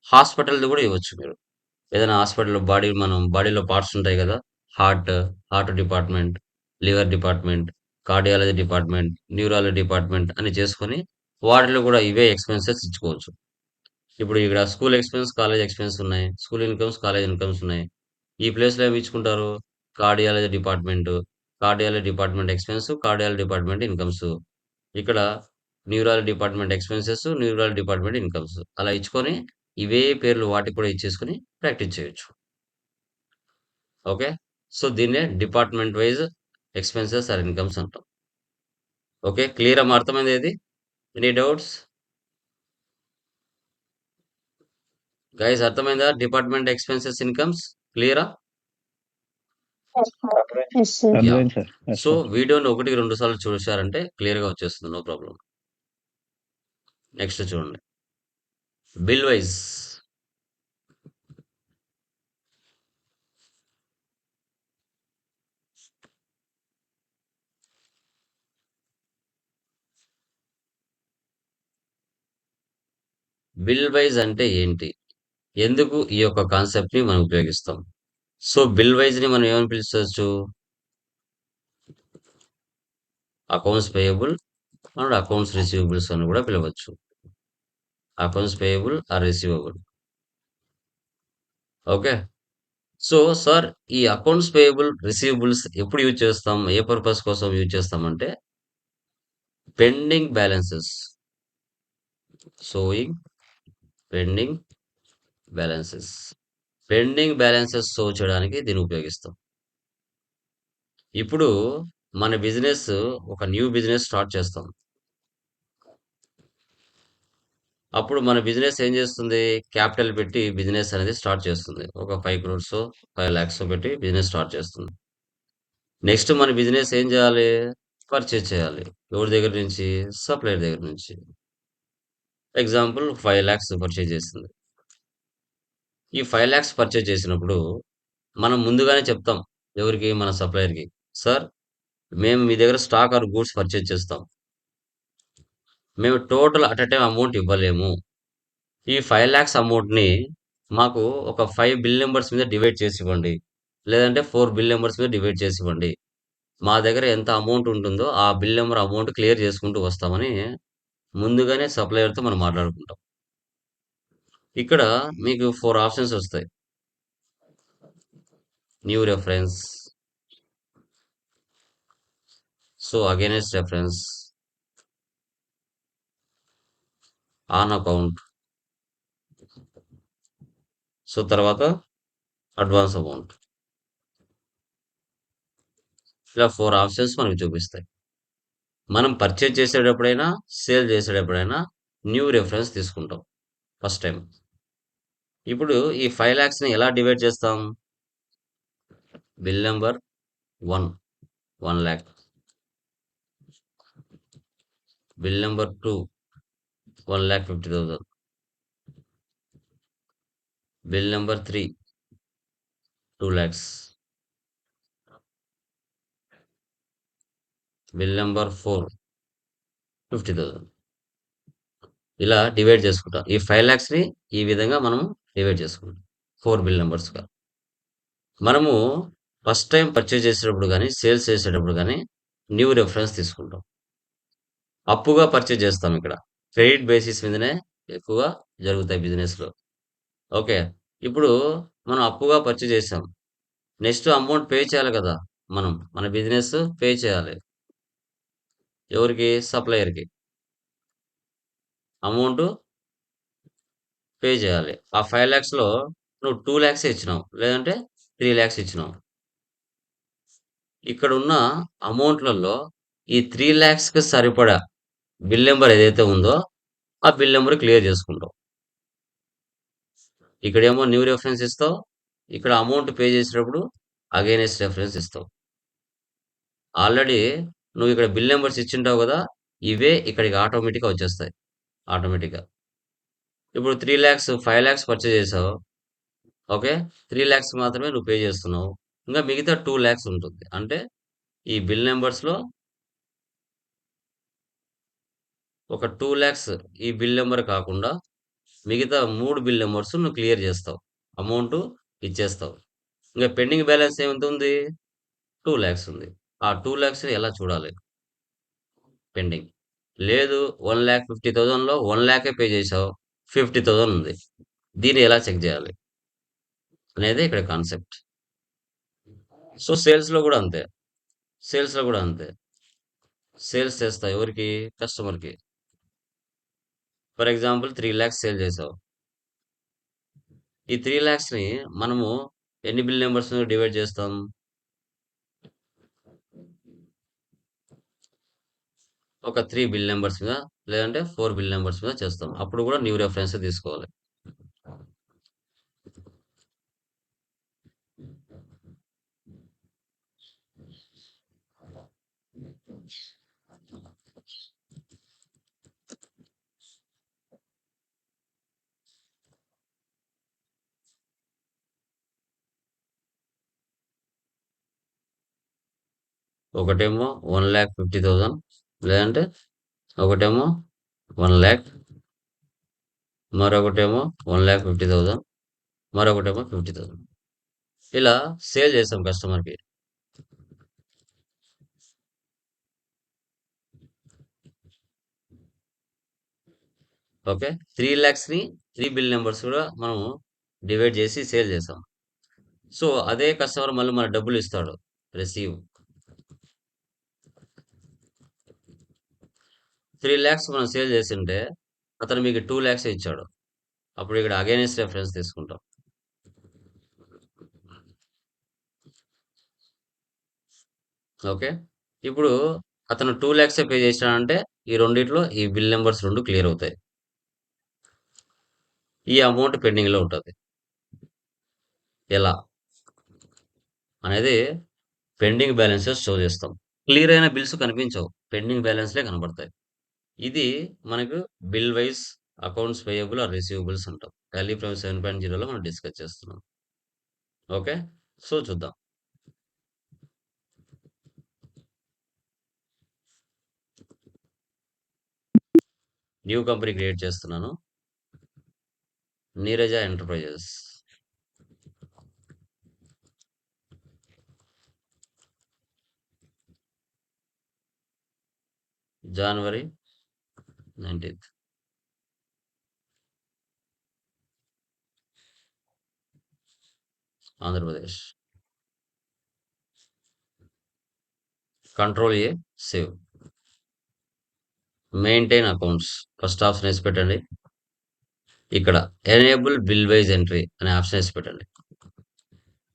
[SPEAKER 1] హాస్పిటల్‌ది కూడా ఇవ్వచ్చు మీరు. ఏదైనా హాస్పిటల్‌లో బాడీలో పార్ట్స్ ఉంటాయి కదా! Heart department, liver department, cardiology department, neurology department అని చేసుకొని వాటిలో కూడా ఇవే ఎక్స్‌పెన్సెస్ ఇచ్చుకోవచ్చు. ఇప్పుడు ఇక్కడ స్కూల్ ఎక్స్‌పెన్స్, కాలేజ్ ఎక్స్‌పెన్స్ ఉన్నాయి. స్కూల్ ఇన్‌కమ్స్, కాలేజ్ ఇన్‌కమ్స్ ఉన్నాయి. ఈ ప్లేస్‌లో ఏమి ఇచ్చుకుంటారు? Cardiology department, cardiology department expense, cardiology department incomes. ఇక్కడ neurology department expenses, neurology department incomes. అలా ఇచ్చుకొని ఇవే పేర్లు వాటికి కూడా ఇచ్చేసుకొని ప్రాక్టీస్ చేయొచ్చు. ఓకే. సో, దీన్నే department wise expenses or incomes అంటాం. ఓకే. క్లియరా? అర్థమైందా ఇది? Any doubts? గైస్ అర్థమైందా? డిపార్ట్‌మెంట్ ఎక్స్‌పెన్సెస్, ఇన్‌కమ్స్ క్లియరా?
[SPEAKER 5] Yes sir.
[SPEAKER 1] యాహ్!
[SPEAKER 2] అర్థమైంది సార్. Yes
[SPEAKER 1] so,
[SPEAKER 2] sir.
[SPEAKER 1] వీడియోని 1కి 2 సార్లు చూసారంటే క్లియర్‌గా వచ్చేస్తుంది. No problem. నెక్స్ట్ చూడండి. Bill wise. బిల్ వైస్ అంటే ఏంటి? ఎందుకు ఈ యొక్క కాన్సెప్ట్‌ని మనం ఉపయోగిస్తాం? సో, బిల్ వైస్‌ని మనం ఏమని పిలిచొచ్చు? Accounts payable and accounts receivables అని కూడా పిలవచ్చు. Accounts payable or receivable. Okay. So, sir ఈ అకౌంట్స్ పేయబుల్, రిసీవబుల్స్ ఎప్పుడు యూజ్ చేస్తాం? ఏ పర్పస్ కోసం యూజ్ చేస్తామంటే pending balances. Showing pending balances. Pending balances show చేయడానికి దీన్ని ఉపయోగిస్తాం. ఇప్పుడు మన బిజినెస్ ఒక న్యూ బిజినెస్ స్టార్ట్ చేస్తాం. అప్పుడు మన బిజినెస్ ఏం చేస్తుంది? క్యాపిటల్ పెట్టి బిజినెస్ అనేది స్టార్ట్ చేస్తుంది. ఒక 5 క్రోర్సో, 5 లాక్సో పెట్టి బిజినెస్ స్టార్ట్ చేస్తుంది. నెక్స్ట్ మన బిజినెస్ ఏం చేయాలి? పర్చేజ్ చేయాలి. ఎవరి దగ్గర నుంచి? సప్లయర్ దగ్గర నుంచి. ఎగ్జాంపుల్ 5 లాక్స్ పర్చేజ్ చేసింది. ఈ 5 లాక్స్ పర్చేజ్ చేసినప్పుడు మనం ముందుగానే చెప్తాం. ఎవరికి? మన సప్లయర్‌కి. సార్ మేము మీ దగ్గర స్టాక్ ఆర్ గూడ్స్ పర్చేజ్ చేస్తాం. మేము total at a time amount ఇవ్వలేము. ఈ 5 లాక్స్ అమౌంట్‌ని మాకు ఒక 5 బిల్ నంబర్స్ మీద డివైడ్ చేసి ఇవ్వండి. లేదంటే 4 బిల్ నంబర్స్ మీద డివైడ్ చేసి ఇవ్వండి. మా దగ్గర ఎంత అమౌంట్ ఉంటుందో ఆ బిల్ నంబర్ అమౌంట్ క్లియర్ చేసుకుంటూ వస్తామని ముందుగానే సప్లయర్‌తో మనం మాట్లాడుకుంటాం. ఇక్కడ మీకు 4 ఆప్షన్స్ వస్తాయి. New reference. So, against reference. On account. So తర్వాత అడ్వాన్స్ అమౌంట్. ఇలా 4 ఆప్షన్స్ మనకు చూపిస్తాయి. మనం పర్చేజ్ చేసేటప్పుడైనా, సేల్ చేసేటప్పుడైనా న్యూ రిఫరెన్స్ తీసుకుంటాం ఫస్ట్ టైం. ఇప్పుడు ఈ 5 lakhsని ఎలా డివైడ్ చేస్తాం? Bill number 1 1 lakh, bill number 2 1,50,000, bill number 3 2 lakhs, bill number 4 50,000. ఇలా డివైడ్ చేసుకుంటాం. ఈ 5 lakhsని ఈ విధంగా మనం డివైడ్ చేసుకుంటాం 4 బిల్ నెంబర్స్గా. మనము ఫస్ట్ టైం పర్చేజ్ చేసేటప్పుడు కానీ, సేల్స్ చేసేటప్పుడు కానీ న్యూ రెఫరెన్స్ తీసుకుంటాం. అప్పుగా పర్చేజ్ చేస్తాం ఇక్కడ. క్రెడిట్ బేసిస్ మీదనే ఎక్కువగా జరుగుతాయి బిజినెస్లో. ఓకే. ఇప్పుడు మనం అప్పుగా పర్చేజ్ చేసాం. నెక్స్ట్ అమౌంట్ పే చేయాలి కదా మనం. మన బిజినెస్ పే చేయాలి. ఎవరికి? సప్లయర్కి. అమౌంట్ పే చేయాలి. ఆ 5 lakhsలో నువ్వు 2 lakhs ఇచ్చినావు, లేదంటే 3 lakhs ఇచ్చినావు. ఇక్కడ ఉన్న అమౌంట్లలో ఈ 3 lakhsకి సరిపడా బిల్ నెంబర్ ఏదైతే ఉందో ఆ బిల్ నెంబర్ క్లియర్ చేసుకుంటావు. ఇక్కడేమో న్యూ రెఫరెన్స్ ఇస్తావు, ఇక్కడ అమౌంట్ పే చేసేటప్పుడు అగైనెస్ట్ రెఫరెన్స్ ఇస్తావు. ఆల్రెడీ నువ్వు ఇక్కడ బిల్ నెంబర్స్ ఇచ్చింటావు కదా, ఇవే ఇక్కడికి ఆటోమేటిక్గా వచ్చేస్తాయి. ఆటోమేటిక్గా ఇప్పుడు 3 lakhs 5 lakhs పర్చేజ్ చేసావు. ఓకే. 3 lakhs మాత్రమే నువ్వు పే చేస్తున్నావు. ఇంకా మిగతా 2 lakhs ఉంటుంది. అంటే ఈ బిల్ నెంబర్స్లో ఒక 2 lakhs ఈ బిల్ నెంబర్ కాకుండా మిగతా 3 బిల్ నెంబర్స్ నువ్వు క్లియర్ చేస్తావు, అమౌంట్ ఇచ్చేస్తావు. ఇంకా పెండింగ్ బ్యాలెన్స్ ఏమంత ఉంది? 2 lakhs ఉంది. ఆ 2 lakhsని ఎలా చూడాలి? పెండింగ్ లేదు. 1,50,000లో 1 lakh పే చేసావు, 50,000 ఉంది. దీన్ని ఎలా చెక్ చేయాలి అనేది ఇక్కడ కాన్సెప్ట్. సో సేల్స్లో కూడా అంతే. సేల్స్లో కూడా అంతే. సేల్స్ చేస్తా ఎవరికి? కస్టమర్కి. ఫర్ ఎగ్జాంపుల్ 3 lakhs సేల్ చేసావు. ఈ 3 lakhsని మనము ఎన్ని బిల్ నెంబర్స్ డివైడ్ చేస్తాం? ఒక 3 బిల్ నెంబర్స్ మీద, లేదంటే 4 బిల్ నెంబర్స్ మీద చేస్తాం. అప్పుడు కూడా న్యూ రెఫరెన్స్ తీసుకోవాలి. ఒకటేమో 1,50,000, లేదంటే ఒకటేమో 1 lakh, మరొకటేమో 1,50,000, మరొకటేమో 50,000. ఇలా సేల్ చేస్తాం కస్టమర్కి. ఓకే. 3 lakhsని 3 బిల్ నెంబర్స్ కూడా మనం డివైడ్ చేసి సేల్ చేసాం. సో అదే కస్టమర్ మళ్ళీ మన డబ్బులు ఇస్తాడు, రిసీవ్. 3 lakhs మనం సేల్ చేసింటే అతను మీకు 2 lakhs ఇచ్చాడు. అప్పుడు ఇక్కడ అగైనెస్ట్ రెఫరెన్స్ తీసుకుంటాం. ఓకే. ఇప్పుడు అతను 2 lakhs పే చేశాడంటే ఈ రెండిట్లో ఈ బిల్ నెంబర్స్ 2 క్లియర్ అవుతాయి. ఈ అమౌంట్ పెండింగ్లో ఉంటుంది. ఎలా అనేది పెండింగ్ బ్యాలెన్సెస్ షో చేస్తాం. క్లియర్ అయిన బిల్స్ కనిపించవు, పెండింగ్ బ్యాలెన్స్లే కనబడతాయి. ఇది మనకు bill wise accounts payable or receivables అంటాం. టాలీ ఫ్రమ్ 7.0లో మనం డిస్కస్ చేస్తున్నాం. ఓకే. సో చూద్దాం. న్యూ కంపెనీ క్రియేట్ చేస్తున్నాను, Neeraja Enterprises. January 19th. Andhra Pradesh. Control A, save. Maintain accounts first option వేసి పెట్టండి. ఇక్కడ ఎనేబుల్ బిల్ వైజ్ ఎంట్రీ అనే ఆప్షన్ వేసి పెట్టండి.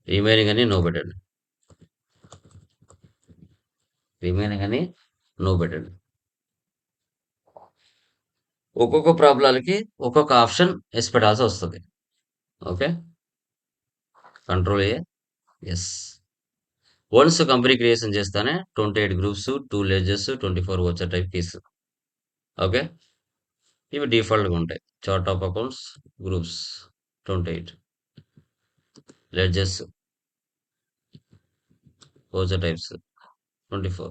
[SPEAKER 1] రిమైనింగ్ అని నో పెట్టండి. రిమైనింగ్ అని నో పెట్టండి. ఒక్కొక్క ప్రాబ్లాలకి ఒక్కొక్క ఆప్షన్ వేసి పెట్టాల్సి వస్తుంది. Okay, control A. Yes, once company creation చేస్తానే 28 గ్రూప్స్, 2 లెడ్జెస్, 24 వచ్చే టైప్ కీస్. ఓకే, ఇవి డిఫాల్ట్గా ఉంటాయి. Chart of accounts, groups 28, ledges, వచ్చే టైప్స్ 24.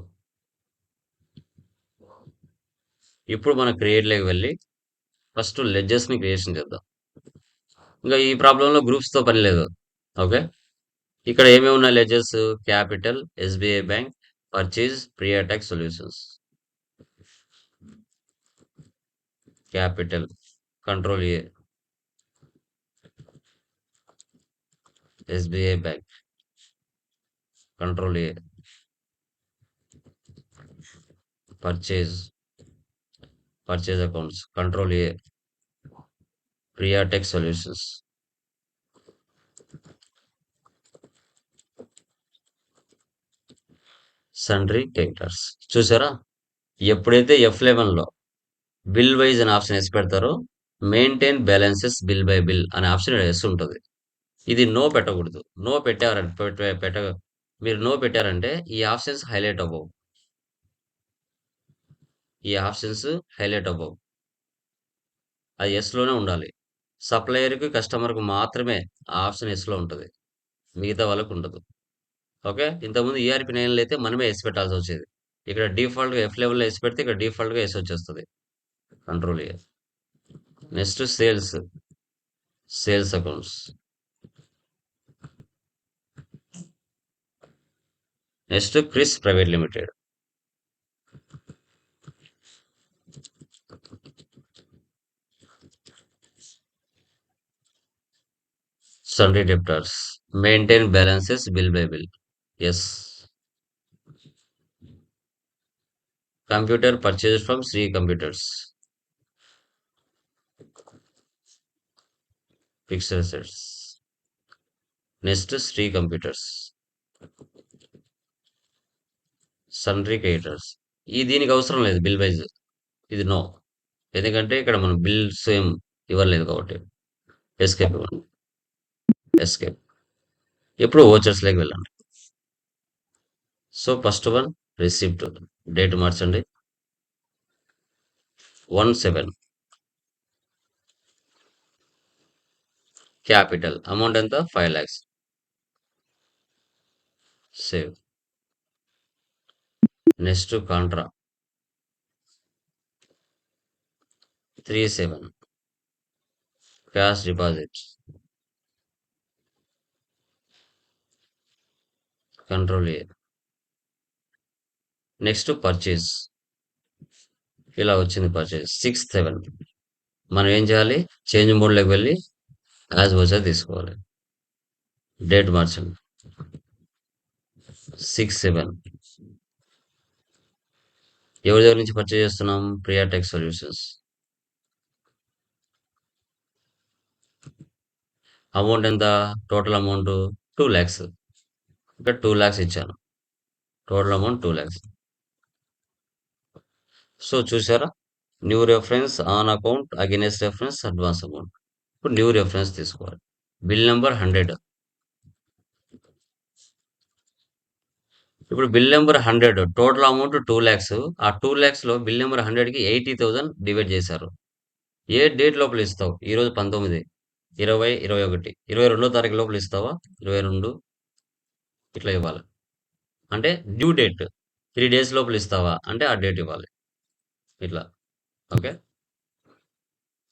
[SPEAKER 1] ఇప్పుడు మనం క్రియేట్లోకి వెళ్ళి ఫస్ట్ లెడ్జెస్ని క్రియేషన్ చేద్దాం. ఇంకా ఈ ప్రాబ్లంలో గ్రూప్స్తో పని లేదు. ఓకే, ఇక్కడ ఏమేమి ఉన్నాయి ledges? Capital, SBI bank, purchase, pre attack solutions. Capital, control A, SBI bank, control A, purchase accounts, control A, pre attack solutions. సన్రీ creditors. చూసారా, ఎప్పుడైతే F11లో బిల్ వైజ్ అనే ఆప్షన్ వేసి పెడతారో maintain balances bill by bill అనే ఆప్షన్ వేసి ఉంటుంది. ఇది నో పెట్టకూడదు. నో మీరు నో పెట్టారంటే ఈ ఆప్షన్స్ హైలైట్ అవ్వవు. అది ఎస్లోనే ఉండాలి. సప్లయర్కి, కస్టమర్కి మాత్రమే ఆ ఆప్షన్ ఎస్లో ఉంటుంది, మిగతా వాళ్ళకు ఉండదు. ఓకే, ఇంతకుముందు ERP 9లో అయితే మనమే వేసి పెట్టాల్సి వచ్చేది. ఇక్కడ డిఫాల్ట్గా F11లో వేసి పెడితే ఇక్కడ డిఫాల్ట్గా వేసి వచ్చేస్తుంది. Control A. Next sales accounts. Next Kris private limited. Sundry debtors, maintain balances bill by bill. Yes. Computer purchase from Shri computers. Fixed assets. Next Shri computers. Sundry creditors. దీనికి అవసరం లేదు బిల్ వైజ్, ఇది నో, ఎందుకంటే ఇక్కడ మనం బిల్స్ ఏం ఇవ్వలేదు కాబట్టి. ఎస్కేప్ ఇవ్వండి. ఎస్కేప్. ఇప్పుడు ఓచర్స్లోకి వెళ్ళండి. So first one receipt, date మార్చండి 1/7. క్యాపిటల్ అమౌంట్ ఎంత? 5 lakhs. Save. Next Contra 3/7. Cash deposit, control A. Next purchase, ఇలా వచ్చింది పర్చేజ్ 6/7. మనం ఏం చేయాలి? చేంజ్ మోడ్లోకి వెళ్ళి యాజ్ వచ్చేది తీసుకోవాలి. డేట్ మార్చండి 6/7. ఎవరి దగ్గర నుంచి పర్చేజ్ చేస్తున్నాం? ప్రియాటెక్ సొల్యూషన్స్. అమౌంట్ ఎంత? Total amount 2 lakhs. ఇక్కడ 2 lakhs ఇచ్చాను. Total amount 2 lakhs. సో చూసారా, new reference on account against reference advance amount. ఇప్పుడు న్యూ రెఫరెన్స్ తీసుకోవాలి. Bill number 100. ఇప్పుడు bill number 100, total amount 2 lakhs. ఆ 2 lakhsలో బిల్ నెంబర్ 100కి 80,000 డివైడ్ చేశారు. ఏ డేట్ లోపల ఇస్తావు? ఈరోజు 19, 20, 21, 22వ తారీఖు లోపల ఇస్తావా? 22 ఇట్లా ఇవ్వాలి. అంటే డ్యూ డేట్ 3 days లోపల ఇస్తావా అంటే ఆ డేట్ ఇవ్వాలి. ఇట్లా. ఓకే,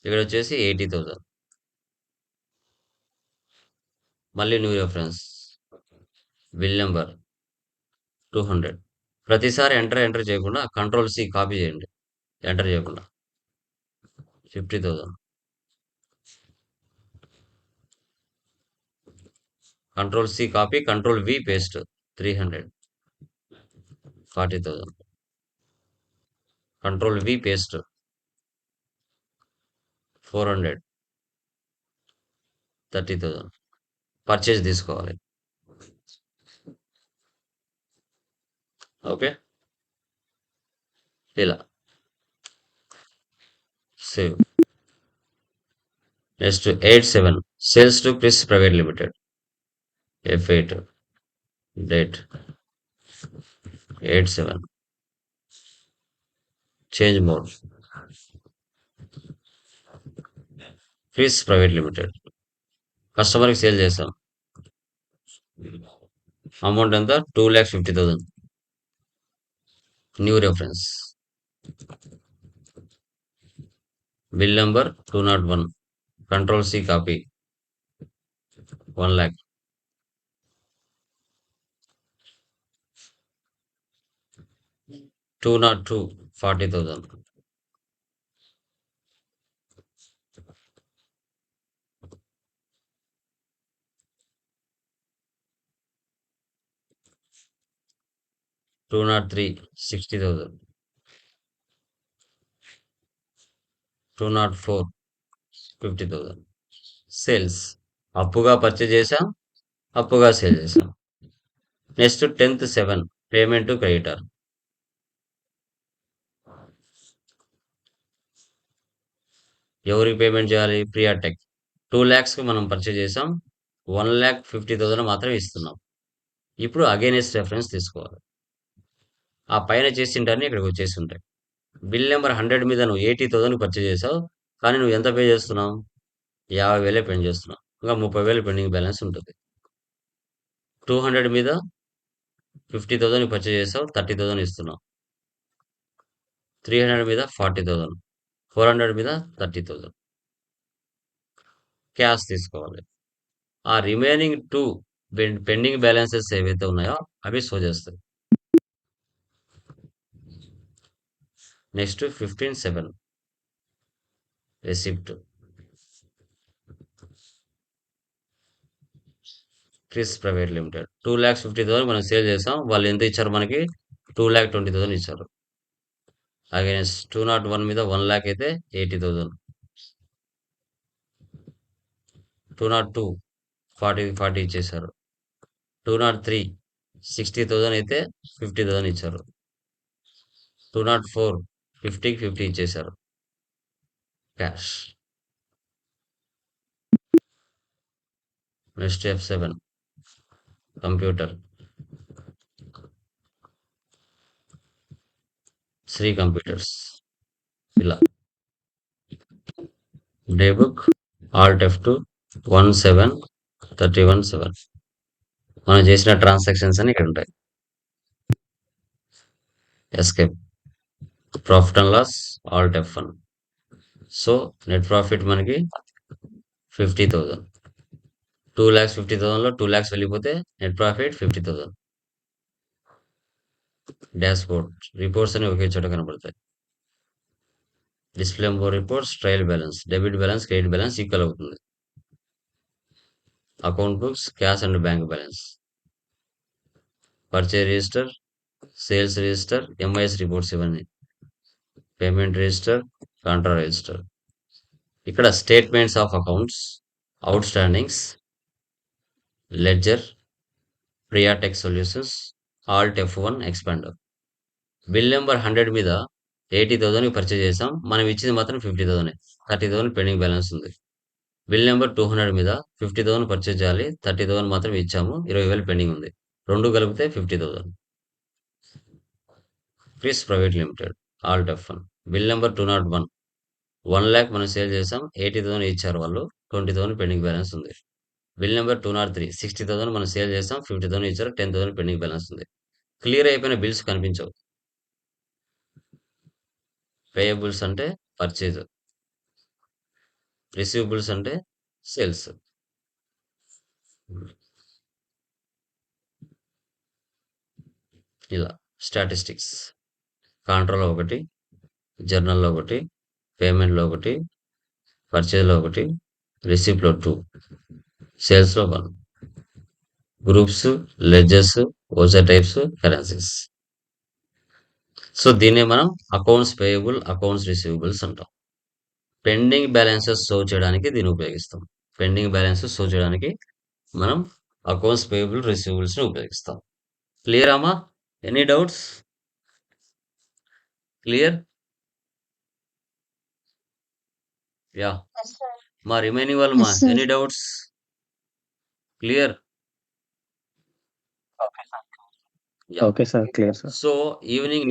[SPEAKER 1] ఇక్కడ వచ్చేసి 80,000. మళ్ళీ న్యూ రెఫరెన్స్, బిల్ నెంబర్ 200. ప్రతిసారి ఎంటర్ చేయకుండా కంట్రోల్ C కాపీ చేయండి. ఎంటర్ చేయకుండా 50,000. Control C copy, control V paste 300, 40,000. Control V paste 400 30,000 purchase తీసుకోవాలి. ఓకే, ఇలా save. Next 87 sales to Kris private limited F8 date 87 change mode Kris private limited కస్టమర్కి సేల్ చేసాం. అమౌంట్ ఎంత 2,50,000. New reference bill number 201 control C copy 1 lakh. Two not 2 40,000. Two not 3 60,000. 204 50,000. Sales అప్పుగా పర్చేజ్ చేసాం, అప్పుగా సేల్ చేసాం. Next 10th 7 payment to creditor. ఎవరికి పేమెంట్ చేయాలి? ప్రియాటెక్ 2 lakhsకి మనం పర్చేజ్ చేసాం, 1,50,000 మాత్రం ఇస్తున్నాం. ఇప్పుడు అగైనెస్ట్ రెఫరెన్స్ తీసుకోవాలి. ఆ పైన చేసింటాన్ని ఇక్కడికి వచ్చేసి ఉంటాయి. బిల్ నెంబర్ 100 మీద నువ్వు 80,000 పర్చేజ్ చేసావు, కానీ నువ్వు ఎంత పే చేస్తున్నావు? 50,000 పే చేస్తున్నావు. ఇంకా 30,000 పెండింగ్ బ్యాలెన్స్ ఉంటుంది. 200 మీద 50,000 పర్చేజ్ చేసావు, 30,000 ఇస్తున్నావు. 300 మీద 40,000, 400 మీద 30,000 క్యాష్ తీసుకోవాలి. ఆ రిమైనింగ్ 2 పెండింగ్ బ్యాలెన్సెస్ ఏవైతే ఉన్నాయో అవి షో చేస్తాయి. Next 15/7 receipt Chris private limited 2,50,000 మనం సేల్ చేసాం. వాళ్ళు ఎంత ఇచ్చారు? మనకి 2,20,000 ఇచ్చారు. అగైనెస్ట్ 201 మీద 1 lakh అయితే 80,000. 202 40 ఇచ్చేసారు. 203 60,000 అయితే 50,000 ఇచ్చారు. 204 50కి 50 ఇచ్చేసారు cash. Next F7 computer Shri computers. ఇలా డే బుక్ ఆల్ట్ F2 17 31/7 మనం చేసిన ట్రాన్సాక్షన్స్ అని ఇక్కడ ఉంటాయి. Escape profit and loss alt F1. So net profit మనకి 50,000. 2,50,000లో 2 lakhs వెళ్ళిపోతే నెట్ ప్రాఫిట్ 50,000. డాష్ బోర్డ్ రిపోర్ట్స్ అని ఒకే చోట కనబడతాయి. Display more reports trial balance debit balance credit balance equal అవుతుంది. Account books cash and bank balance purchase register sales register MIS reports ఇవన్నీ పేమెంట్ రిజిస్టర్ కాంట్రా రిజిస్టర్. ఇక్కడ statements of accounts out standings ledger Priyatech solutions Alt F1 expander. Bill number 100 మీద 80,000 పర్చేజ్ చేసాం, మనం ఇచ్చింది మాత్రం 50,000. 30,000 పెండింగ్ బ్యాలెన్స్ ఉంది. బిల్ నెంబర్ 200 మీద 50,000 పర్చేజ్ చేయాలి, 30,000 మాత్రం ఇచ్చాము, 20,000 పెండింగ్ ఉంది. రెండు కలిపితే 50,000. Kris private limited alt F1 bill number 201 1 lakh మనం సేల్ చేసాం, 80,000 ఇచ్చారు వాళ్ళు, 20,000 పెండింగ్ బ్యాలెన్స్ ఉంది. బిల్ నెంబర్ 203 60,000 మనం సేల్ చేసాం, 50,000 ఇచ్చారు, 10,000 పెండింగ్ బ్యాలెన్స్ ఉంది. క్లియర్ అయిపోయిన బిల్స్ కనిపించవు. పేయబుల్స్ అంటే పర్చేజ్, రిసీవబుల్స్ అంటే సేల్స్. ఇలా స్టాటిస్టిక్స్ కాంట్రోల్లో 1, జర్నల్లో 1, పేమెంట్లో 1, పర్చేజ్లో 1, రిసిప్ట్లో 2, సేల్స్లో 1. గ్రూప్స్ లెడ్జర్స్ ఓజా టైప్స్ కరెన్సీస్. సో దీన్నే మనం అకౌంట్స్ పేయబుల్, అకౌంట్స్ రిసీవబుల్స్ అంటాం. పెండింగ్ బ్యాలెన్సెస్ షో చేయడానికి దీన్ని ఉపయోగిస్తాం. పెండింగ్ బ్యాలెన్సెస్ షో చేయడానికి మనం అకౌంట్స్ పేయబుల్, రిసీవబుల్స్ని ఉపయోగిస్తాం. క్లియర్ అమ్మా? Any doubts? Clear? Yeah.
[SPEAKER 5] Yes, sir.
[SPEAKER 1] మా రిమైనింగ్ వాళ్ళు మా
[SPEAKER 5] Yes, sir.
[SPEAKER 1] Any doubts? Clear? Yeah.
[SPEAKER 2] Okay sir, clear sir.
[SPEAKER 1] So evening